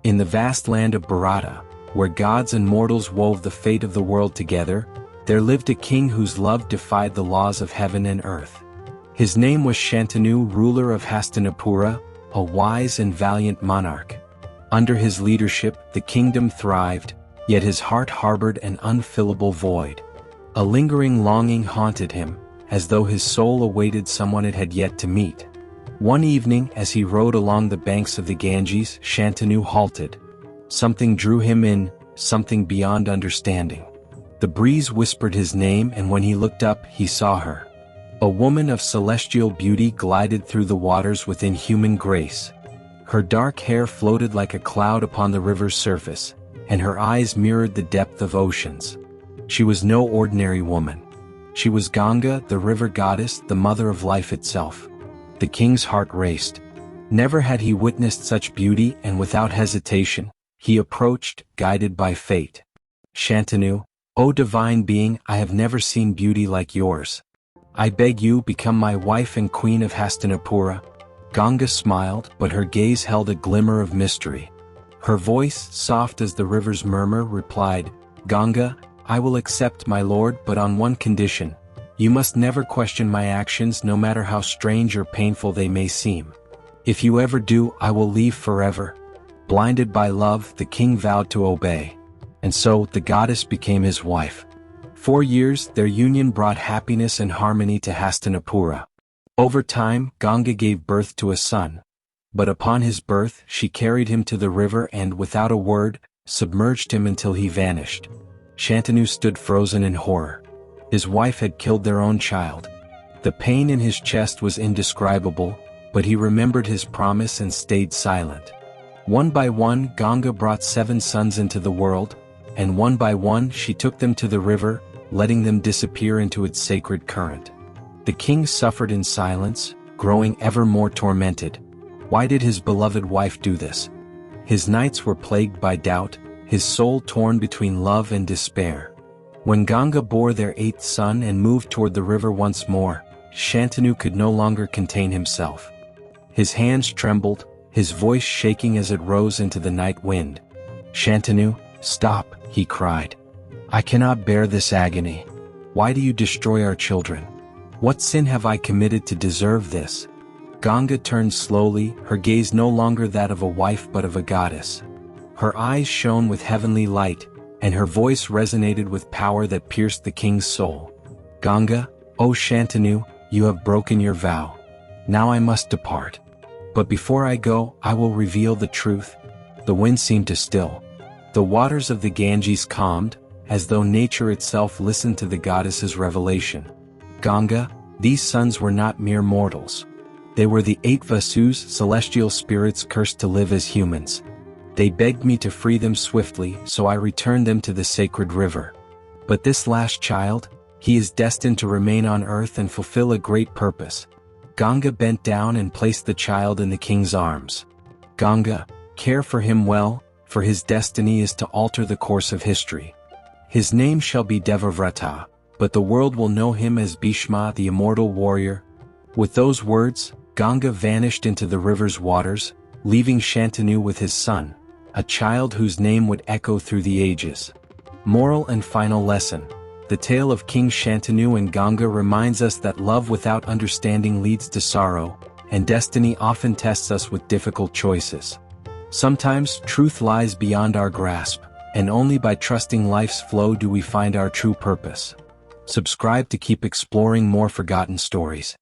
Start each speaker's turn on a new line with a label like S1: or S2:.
S1: In the vast land of Bharata, where gods and mortals wove the fate of the world together, there lived a king whose love defied the laws of heaven and earth. His name was Shantanu, ruler of Hastinapura, a wise and valiant monarch. Under his leadership, the kingdom thrived, yet his heart harbored an unfillable void. A lingering longing haunted him, as though his soul awaited someone it had yet to meet. One evening, as he rode along the banks of the Ganges, Shantanu halted. Something drew him in, something beyond understanding. The breeze whispered his name, and when he looked up, he saw her. A woman of celestial beauty glided through the waters with inhuman grace. Her dark hair floated like a cloud upon the river's surface, and her eyes mirrored the depth of oceans. She was no ordinary woman. She was Ganga, the river goddess, the mother of life itself. The king's heart raced. Never had he witnessed such beauty, and without hesitation, he approached, guided by fate. "Shantanu, O divine being, I have never seen beauty like yours. I beg you, become my wife and queen of Hastinapura." Ganga smiled, but her gaze held a glimmer of mystery. Her voice, soft as the river's murmur, replied, "Ganga, I will accept, my lord, but on one condition. You must never question my actions, no matter how strange or painful they may seem. If you ever do, I will leave forever." Blinded by love, the king vowed to obey. And so, the goddess became his wife. 4 years, their union brought happiness and harmony to Hastinapura. Over time, Ganga gave birth to a son. But upon his birth, she carried him to the river and, without a word, submerged him until he vanished. Shantanu stood frozen in horror. His wife had killed their own child. The pain in his chest was indescribable, but he remembered his promise and stayed silent. One by one, Ganga brought 7 sons into the world, and one by one she took them to the river, letting them disappear into its sacred current. The king suffered in silence, growing ever more tormented. Why did his beloved wife do this? His nights were plagued by doubt, his soul torn between love and despair. When Ganga bore their 8th son and moved toward the river once more, Shantanu could no longer contain himself. His hands trembled, his voice shaking as it rose into the night wind. "Shantanu, stop," he cried. "I cannot bear this agony. Why do you destroy our children? What sin have I committed to deserve this?" Ganga turned slowly, her gaze no longer that of a wife but of a goddess. Her eyes shone with heavenly light, and her voice resonated with power that pierced the king's soul. "Ganga, O Shantanu, you have broken your vow. Now I must depart. But before I go, I will reveal the truth." The wind seemed to still. The waters of the Ganges calmed, as though nature itself listened to the goddess's revelation. "Ganga, these sons were not mere mortals. They were the 8 Vasus, celestial spirits cursed to live as humans. They begged me to free them swiftly, so I returned them to the sacred river. But this last child, he is destined to remain on earth and fulfill a great purpose." Ganga bent down and placed the child in the king's arms. "Ganga, care for him well, for his destiny is to alter the course of history. His name shall be Devavrata, but the world will know him as Bhishma, the immortal warrior." With those words, Ganga vanished into the river's waters, leaving Shantanu with his son, a child whose name would echo through the ages. Moral and final lesson. The tale of King Shantanu and Ganga reminds us that love without understanding leads to sorrow, and destiny often tests us with difficult choices. Sometimes, truth lies beyond our grasp, and only by trusting life's flow do we find our true purpose. Subscribe to keep exploring more forgotten stories.